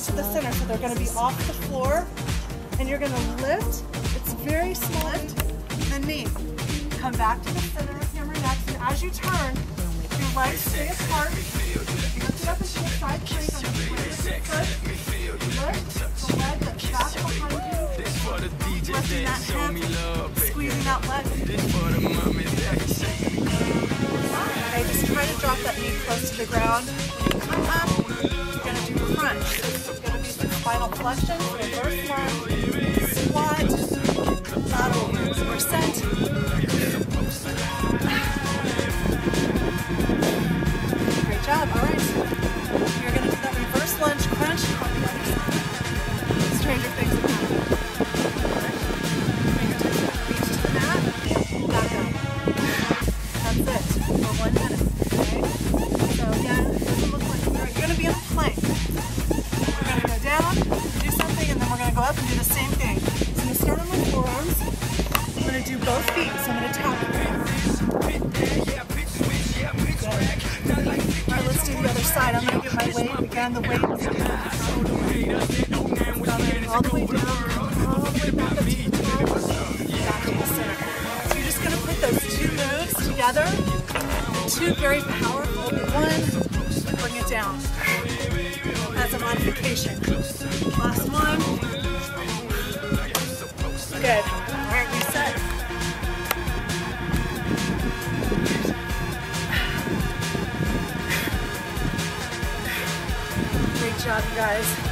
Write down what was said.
crunches to the center. So they're going to be off the floor, and you're going to lift. It's very small lift, and knee. Come back to the center of hammer next, and as you turn, your legs stay apart. Lift it up into a side plank on the foot. Lift the leg that's back behind you. Lifting that hip, squeezing that leg. Okay, just try to drop that knee close to the ground. When you come up, you're going to do crunch. So this is going to be some spinal flexion, reverse lunge, squat, lateral percent. Great job. All right. You're going to do that reverse lunge crunch on the other side. Stranger things have happened. Fingertips reach to the mat. Back up. That's it for 1 minute. Okay. So again, it doesn't look like you're going to be in a plank. We're going to go down, do something, and then we're going to go up and do the same thing. So I'm going to start on my forearms. I'm going to do both feet. So I'm going to tap. Alright, let's do the other side. I'm going to get my weight. Again, the weight is all the way down, all the way back up to the top, back to the center. So you're just going to put those two moves together. Two very powerful. One, bring it down as a modification. Last one. Good. Alright, reset. Great job, you guys.